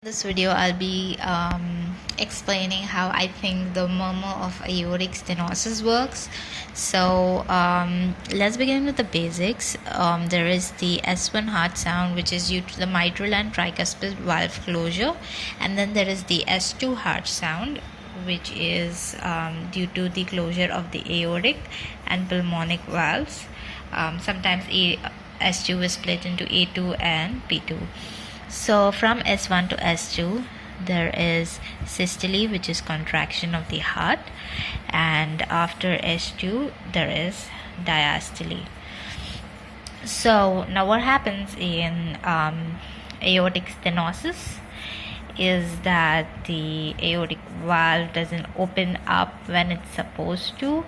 This video I'll be explaining how I think the murmur of aortic stenosis works. So let's begin with the basics. There is the S1 heart sound, which is due to the mitral and tricuspid valve closure, and then there is the S2 heart sound, which is due to the closure of the aortic and pulmonic valves. Sometimes S2 is split into A2 and P2. So from S1 to S2, there is systole, which is contraction of the heart, and after S2, there is diastole. So now what happens in aortic stenosis is that the aortic valve doesn't open up when it's supposed to,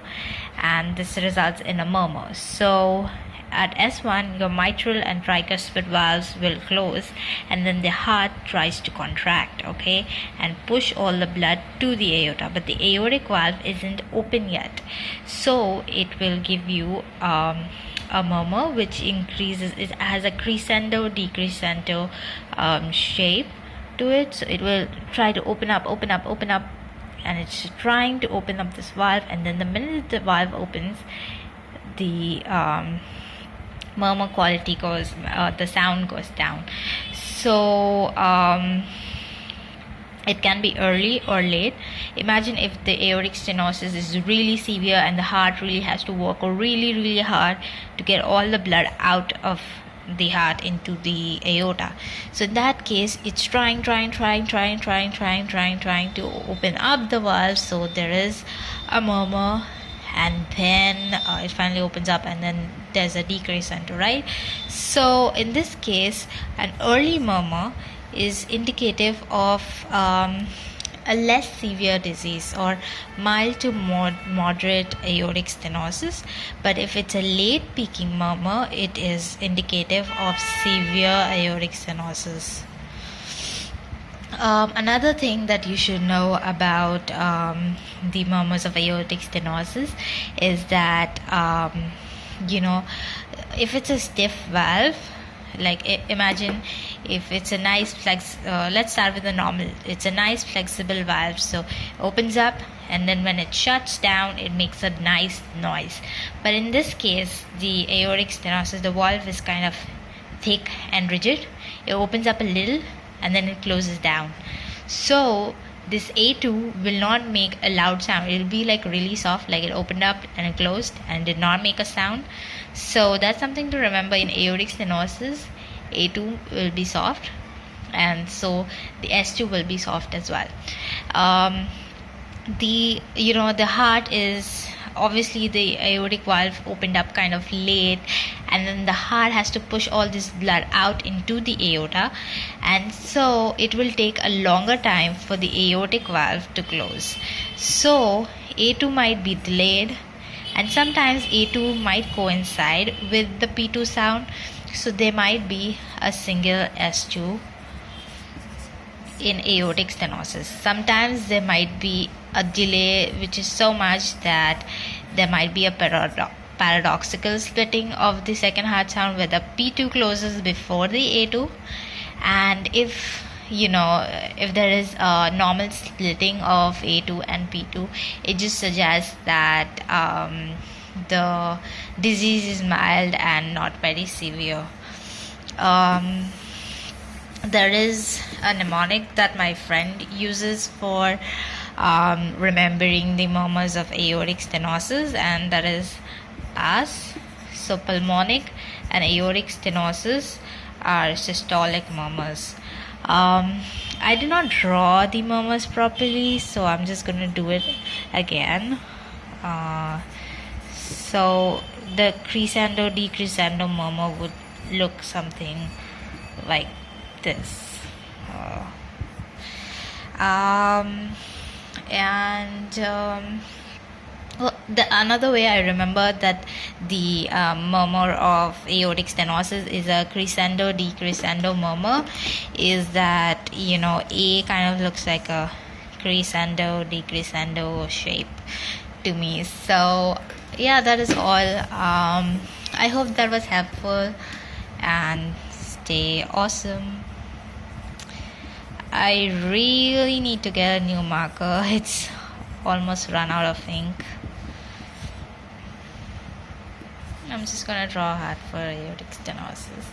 and this results in a murmur. So at S1, your mitral and tricuspid valves will close, and then the heart tries to contract, and push all the blood to the aorta, but the aortic valve isn't open yet. So it will give you a murmur, which increases. It has a crescendo decrescendo shape to it. So it will try to open up, and it's trying to open up this valve, and then the minute the valve opens, the murmur quality goes, the sound goes down. So it can be early or late. Imagine if the aortic stenosis is really severe and the heart really has to work really hard to get all the blood out of the heart into the aorta. So in that case, it's trying to open up the valve, so there is a murmur, and then it finally opens up, and then there's a decrescendo, right? So in this case, an early murmur is indicative of a less severe disease or mild to moderate aortic stenosis. But if it's a late peaking murmur, it is indicative of severe aortic stenosis. Another thing that you should know about the murmurs of aortic stenosis is that if it's a stiff valve, like imagine if it's a nice let's start with the normal. It's a nice flexible valve, so opens up, and then when it shuts down, it makes a nice noise. But in this case, the aortic stenosis, the valve is kind of thick and rigid. It opens up a little, and then it closes down. So this A2 will not make a loud sound. It will be like really soft, like it opened up and it closed and did not make a sound. So that's something to remember in aortic stenosis. A2 will be soft, and so the S2 will be soft as well. The heart is obviously, the aortic valve opened up kind of late, and then the heart has to push all this blood out into the aorta, and so it will take a longer time for the aortic valve to close. So A2 might be delayed, and sometimes A2 might coincide with the P2 sound, so there might be a single S2 in aortic stenosis. Sometimes there might be a delay, which is so much that there might be a paradoxical splitting of the second heart sound, where the P2 closes before the A2. And if there is a normal splitting of A2 and P2, it just suggests that the disease is mild and not very severe. There is a mnemonic that my friend uses for remembering the murmurs of aortic stenosis, and that is AS. So pulmonic and aortic stenosis are systolic murmurs. I did not draw the murmurs properly, so I'm just going to do it again. So the crescendo decrescendo murmur would look something like this. Another way I remember that the murmur of aortic stenosis is a crescendo decrescendo murmur is that A kind of looks like a crescendo decrescendo shape to me. So yeah, that is all. I hope that was helpful, and stay awesome. I really need to get a new marker. It's almost run out of ink. I'm just gonna draw a heart for aortic stenosis.